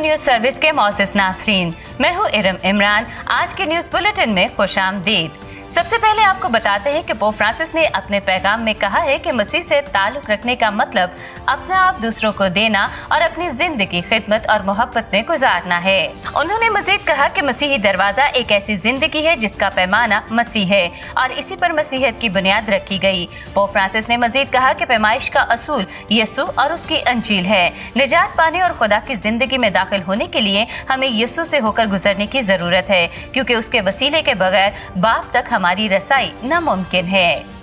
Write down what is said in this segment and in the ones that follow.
News service के मौसिस नासरीन, मैं हूँ इरम इमरान। आज के न्यूज बुलेटिन में खुशामदीद। सबसे पहले आपको बताते हैं कि पोप फ्रांसिस ने अपने पैगाम में कहा है कि मसीह से ताल्लुक रखने का मतलब अपना आप दूसरों को देना और अपनी जिंदगी खिदमत और मोहब्बत में गुजारना है। उन्होंने मजीद कहा कि मसीही दरवाजा एक ऐसी जिंदगी है जिसका पैमाना मसीह है और इसी पर मसीहत की बुनियाद रखी गई। पोप फ्रांसिस ने मजीद कहा कि पैमाइश का असूल यीशु और उसकी अंजील है। निजात पाने और खुदा की जिंदगी में दाखिल होने के लिए हमें यीशु से होकर गुजरने की जरूरत है, क्योंकि उसके वसीले के बगैर बाप तक हमारी रसाई नामुमकिन है।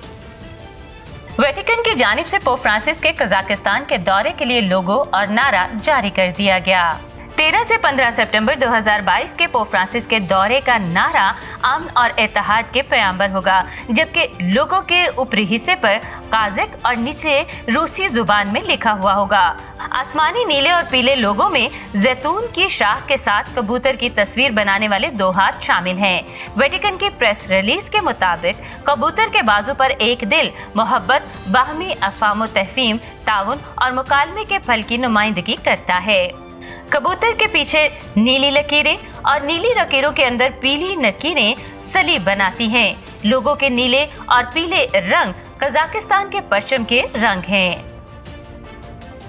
वेटिकन की जानिब से पोप फ्रांसिस के कजाकिस्तान के दौरे के लिए लोगो और नारा जारी कर दिया गया। 13 से 15 सितंबर 2022 के पोप फ्रांसिस के दौरे का नारा अमन और इत्तेहाद के प्याम्बर होगा, जबकि लोगों के ऊपरी हिस्से पर काज़िक और नीचे रूसी जुबान में लिखा हुआ होगा। आसमानी नीले और पीले लोगों में जैतून की शाख के साथ कबूतर की तस्वीर बनाने वाले 2 हाथ शामिल हैं। वेटिकन की प्रेस रिलीज के मुताबिक कबूतर के बाजू पर एक दिल मोहब्बत, बाहमी अफ़ाम तहफ़ीम, ताउन और मुकालमे के फल की नुमाइंदगी करता है। कबूतर के पीछे नीली लकीरें और नीली लकीरों के अंदर पीली लकीरें सलीब बनाती हैं। लोगों के नीले और पीले रंग कजाकिस्तान के पश्चिम के रंग हैं।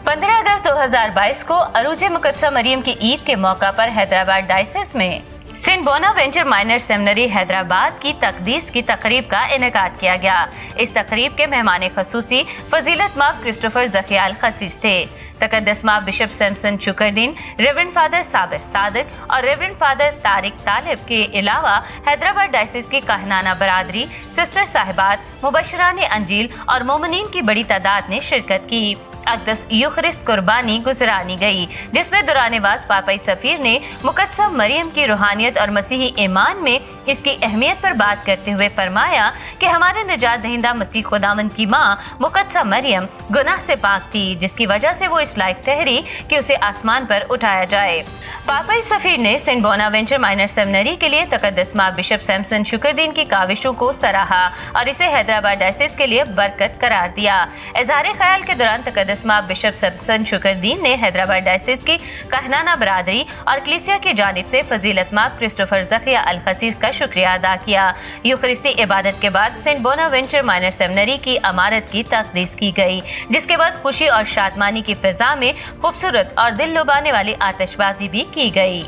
15 अगस्त 2022 को अरूज मुकद्दसा मरियम की ईद के मौका पर हैदराबाद डायसिस में saint Bonaventure minor seminary Hyderabad की तकदीस की तकरीब का इनेकाद किया गया। इस तकरीब के मेहमान खसूसी फजीलत माब क्रिस्टोफर ज़कियाल खसीस थे। तकद्दस माब bishop Samson Shukardin, reverend father Sabir Sadiq और रेवरेंड फादर तारिक तालिब के अलावा हैदराबाद डायसिस की कहनाना बरादरी, सिस्टर साहिबात, मुबशरान अंजील और मोमिनीन की बड़ी तादाद ने शिरकत की। अक़दस यूखरिस्त कुर्बानी गुजरानी गई, जिसमें दुरानिवाज पापाई सफीर ने मुकद्दसा मरियम की रूहानियत और मसीही ईमान में इसकी अहमियत पर बात करते हुए फरमाया कि हमारे निजात दहिंदा मसीह खुदावंद की माँ मुकद्दसा मरियम गुनाह से पाक थी, जिसकी वजह से वो इस लायक ठहरी कि उसे आसमान पर उठाया जाए। पापाई सफीर ने सेंट बोनावेंचर माइनर सेमिनरी के लिए तकद्दस माँ बिशप सैमसन शुकरदीन की काविशों को सराहा और इसे हैदराबाद डायसिस के लिए बरकत करार दिया। इज़हार ख्याल के दौरान तकद्दस माँ बिशप सैमसन शुकरदीन ने हैदराबाद डायसिस की कहनाना बरादरी और कलीसिया की जानिब से फजीलत माब क्रिस्टोफर ज़किया अल खसीस का शुक्रिया अदा किया। यूखरिस्ती इबादत के बाद सेंट बोनावेंचर माइनर सेमिनरी की इमारत की तकदीस की गई, जिसके बाद खुशी और शादमानी की फिजा में खूबसूरत और दिल लुभाने वाली आतिशबाजी भी की गई।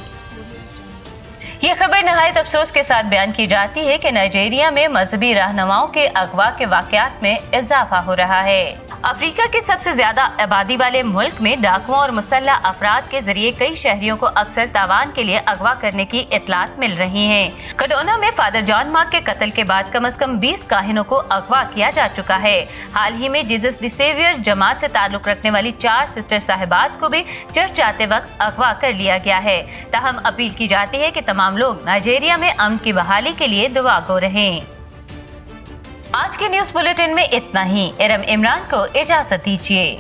ये खबर नहायत अफसोस के साथ बयान की जाती है कि नाइजीरिया में मजहबी रहनुमाओं के अगवा के वाकयात में इजाफा हो रहा है। अफ्रीका के सबसे ज्यादा आबादी वाले मुल्क में डाकुओं और मुसल्लह अफराद के जरिए कई शहरियों को अक्सर तावान के लिए अगवा करने की इतलात मिल रही हैं। कड़ोना में फादर जॉन मार्क के कत्ल के बाद कम से कम 20 काहिनों को अगवा किया जा चुका है। हाल ही में जीसस द सेवियर जमात से ताल्लुक रखने वाली 4 सिस्टर साहिबात को भी चर्च जाते वक्त अगवा कर लिया गया है। ताहम अपील की जाती है कि तमाम लोग नाइजीरिया में अमन की बहाली के लिए दुआ गो रहें। आज के न्यूज बुलेटिन में इतना ही। इरम इमरान को इजाजत दीजिए।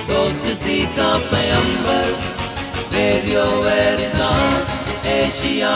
दोस्ती का पैगंबर, रेडियो वेरितास एशिया।